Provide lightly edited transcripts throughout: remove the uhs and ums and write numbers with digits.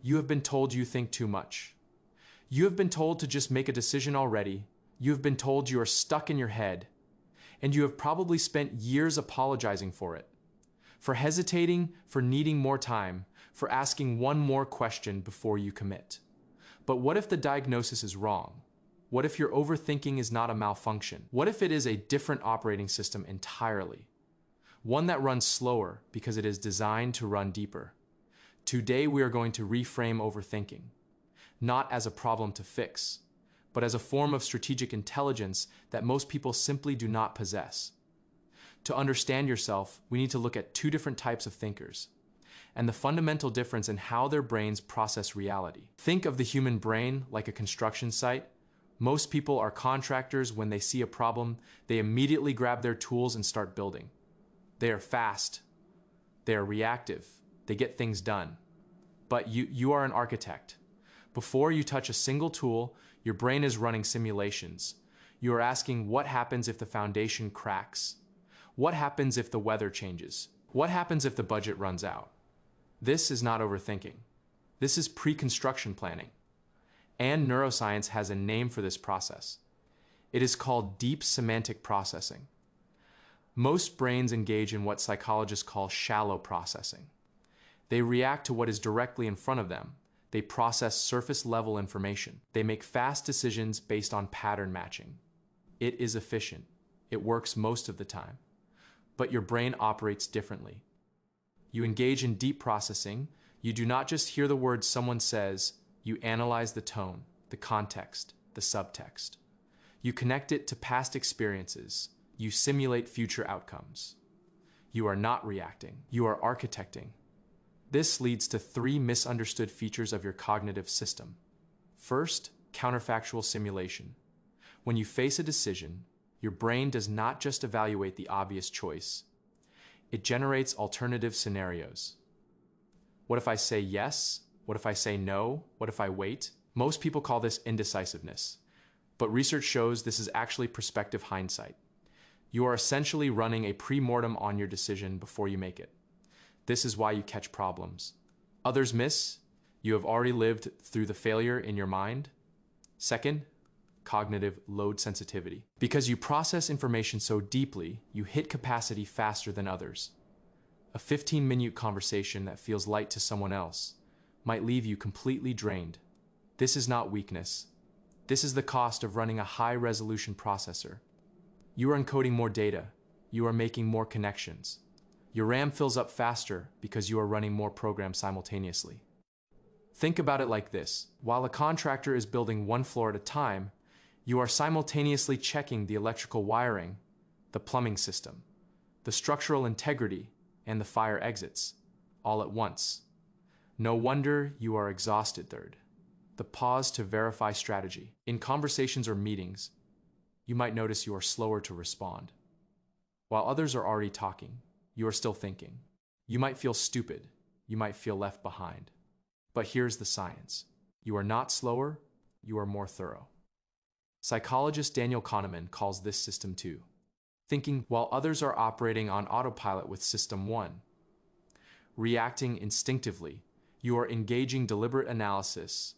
You have been told you think too much. You have been told to just make a decision already. You have been told you are stuck in your head. And you have probably spent years apologizing for it. For hesitating, for needing more time, for asking one more question before you commit. But what if the diagnosis is wrong? What if your overthinking is not a malfunction? What if it is a different operating system entirely? One that runs slower because it is designed to run deeper. Today we are going to reframe overthinking, not as a problem to fix, but as a form of strategic intelligence that most people simply do not possess. To understand yourself, we need to look at two different types of thinkers, and the fundamental difference in how their brains process reality. Think of the human brain like a construction site. Most people are contractors. When they see a problem, they immediately grab their tools and start building. They are fast. They are reactive. They get things done. But you are an architect. Before you touch a single tool, your brain is running simulations. You are asking, what happens if the foundation cracks? What happens if the weather changes? What happens if the budget runs out? This is not overthinking. This is pre-construction planning. And neuroscience has a name for this process. It is called deep semantic processing. Most brains engage in what psychologists call shallow processing. They react to what is directly in front of them. They process surface-level information. They make fast decisions based on pattern matching. It is efficient. It works most of the time. But your brain operates differently. You engage in deep processing. You do not just hear the words someone says. You analyze the tone, the context, the subtext. You connect it to past experiences. You simulate future outcomes. You are not reacting. You are architecting. This leads to three misunderstood features of your cognitive system. First, counterfactual simulation. When you face a decision, your brain does not just evaluate the obvious choice. It generates alternative scenarios. What if I say yes? What if I say no? What if I wait? Most people call this indecisiveness, but research shows this is actually prospective hindsight. You are essentially running a pre-mortem on your decision before you make it. This is why you catch problems. Others miss. You have already lived through the failure in your mind. Second, cognitive load sensitivity. Because you process information so deeply, you hit capacity faster than others. A 15-minute conversation that feels light to someone else might leave you completely drained. This is not weakness. This is the cost of running a high-resolution processor. You are encoding more data. You are making more connections. Your RAM fills up faster because you are running more programs simultaneously. Think about it like this. While a contractor is building one floor at a time, you are simultaneously checking the electrical wiring, the plumbing system, the structural integrity, and the fire exits, all at once. No wonder you are exhausted. Third, the pause to verify strategy. In conversations or meetings, you might notice you are slower to respond. While others are already talking, you are still thinking. You might feel stupid. You might feel left behind. But here's the science. You are not slower, you are more thorough. Psychologist Daniel Kahneman calls this system 2. Thinking while others are operating on autopilot with system 1. Reacting instinctively, you are engaging deliberate analysis.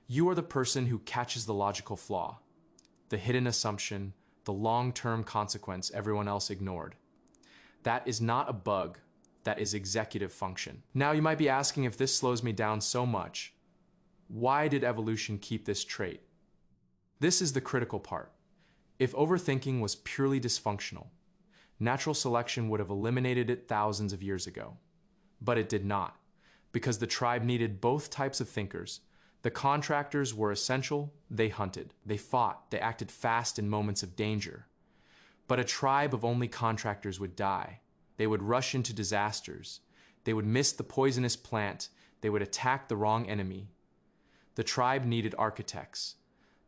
You are the person who catches the logical flaw, the hidden assumption, the long-term consequence everyone else ignored. That is not a bug, that is executive function. Now you might be asking, if this slows me down so much, why did evolution keep this trait? This is the critical part. If overthinking was purely dysfunctional, natural selection would have eliminated it thousands of years ago. But it did not, because the tribe needed both types of thinkers. The contractors were essential. They hunted, they fought, they acted fast in moments of danger. But a tribe of only contractors would die. They would rush into disasters. They would miss the poisonous plant. They would attack the wrong enemy. The tribe needed architects.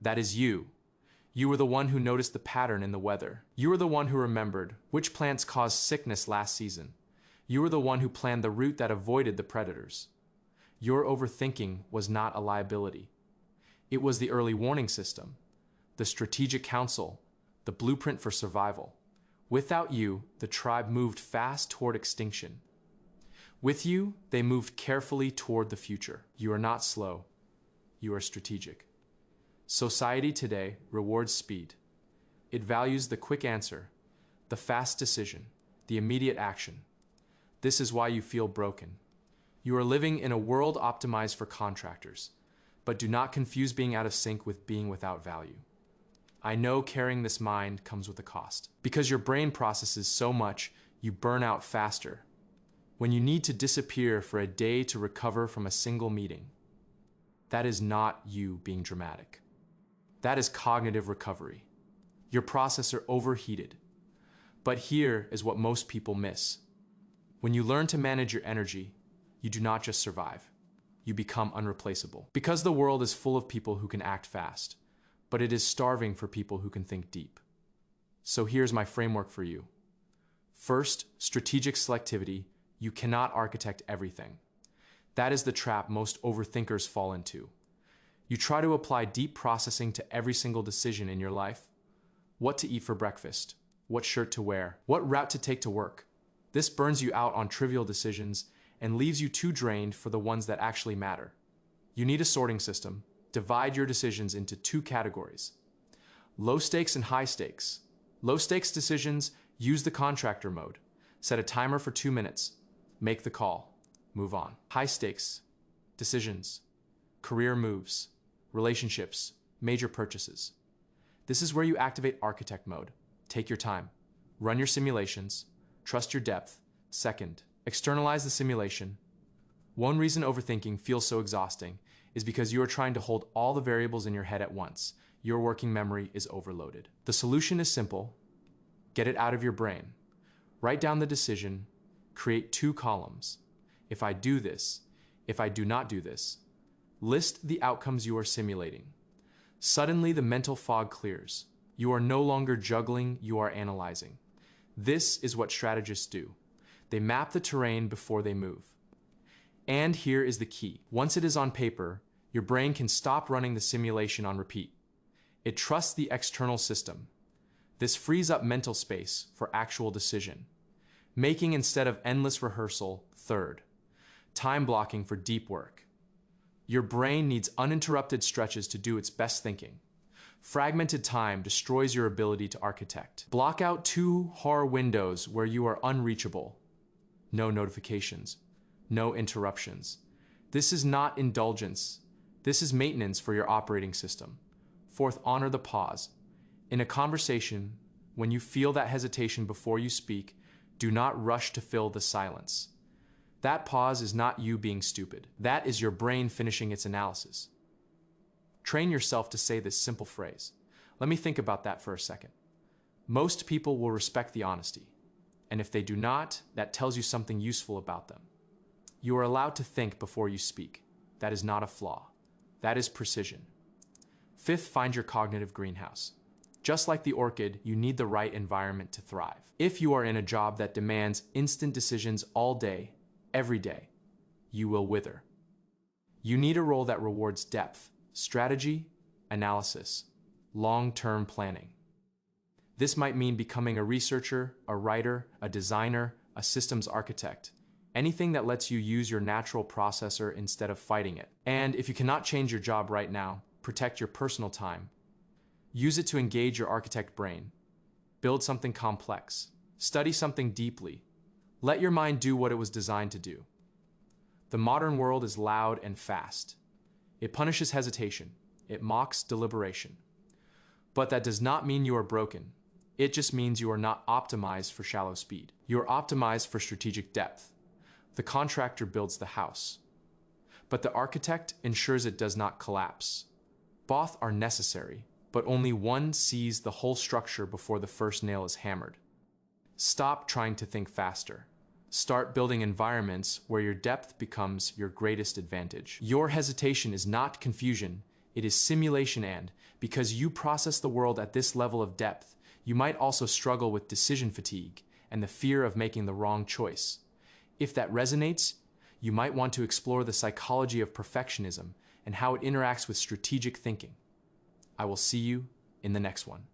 That is you. You were the one who noticed the pattern in the weather. You were the one who remembered which plants caused sickness last season. You were the one who planned the route that avoided the predators. Your overthinking was not a liability. It was the early warning system, the strategic counsel, the blueprint for survival. Without you, the tribe moved fast toward extinction. With you, they moved carefully toward the future. You are not slow. You are strategic. Society today rewards speed. It values the quick answer, the fast decision, the immediate action. This is why you feel broken. You are living in a world optimized for contractors, but do not confuse being out of sync with being without value. I know carrying this mind comes with a cost. Because your brain processes so much, you burn out faster. When you need to disappear for a day to recover from a single meeting, that is not you being dramatic. That is cognitive recovery. Your processor overheated. But here is what most people miss. When you learn to manage your energy, you do not just survive. You become unreplaceable. Because the world is full of people who can act fast, but it is starving for people who can think deep. So here's my framework for you. First, strategic selectivity. You cannot architect everything. That is the trap most overthinkers fall into. You try to apply deep processing to every single decision in your life. What to eat for breakfast, what shirt to wear, what route to take to work. This burns you out on trivial decisions and leaves you too drained for the ones that actually matter. You need a sorting system. Divide your decisions into two categories: low stakes and high stakes. Low stakes decisions, use the contractor mode. Set a timer for 2 minutes. Make the call. Move on. High stakes decisions, career moves, relationships, major purchases. This is where you activate architect mode. Take your time. Run your simulations. Trust your depth. Second, externalize the simulation. One reason overthinking feels so exhausting is because you are trying to hold all the variables in your head at once. Your working memory is overloaded. The solution is simple. Get it out of your brain. Write down the decision. Create 2 columns. If I do this, if I do not do this. List the outcomes you are simulating. Suddenly, the mental fog clears. You are no longer juggling, you are analyzing. This is what strategists do. They map the terrain before they move. And here is the key. Once it is on paper, your brain can stop running the simulation on repeat. It trusts the external system. This frees up mental space for actual decision making instead of endless rehearsal. Third, time blocking for deep work. Your brain needs uninterrupted stretches to do its best thinking. Fragmented time destroys your ability to architect. Block out 2 horror windows where you are unreachable. No notifications, no interruptions. This is not indulgence. This is maintenance for your operating system. Fourth, honor the pause. In a conversation, when you feel that hesitation before you speak, do not rush to fill the silence. That pause is not you being stupid. That is your brain finishing its analysis. Train yourself to say this simple phrase. Let me think about that for a second. Most people will respect the honesty. And if they do not, that tells you something useful about them. You are allowed to think before you speak. That is not a flaw. That is precision. Fifth, find your cognitive greenhouse. Just like the orchid, you need the right environment to thrive. If you are in a job that demands instant decisions all day, every day, you will wither. You need a role that rewards depth, strategy, analysis, long-term planning. This might mean becoming a researcher, a writer, a designer, a systems architect, anything that lets you use your natural processor instead of fighting it. And if you cannot change your job right now, protect your personal time. Use it to engage your architect brain. Build something complex. Study something deeply. Let your mind do what it was designed to do. The modern world is loud and fast. It punishes hesitation. It mocks deliberation. But that does not mean you are broken. It just means you are not optimized for shallow speed. You are optimized for strategic depth. The contractor builds the house, but the architect ensures it does not collapse. Both are necessary, but only one sees the whole structure before the first nail is hammered. Stop trying to think faster. Start building environments where your depth becomes your greatest advantage. Your hesitation is not confusion, it is simulation, and because you process the world at this level of depth, you might also struggle with decision fatigue and the fear of making the wrong choice. If that resonates, you might want to explore the psychology of perfectionism and how it interacts with strategic thinking. I will see you in the next one.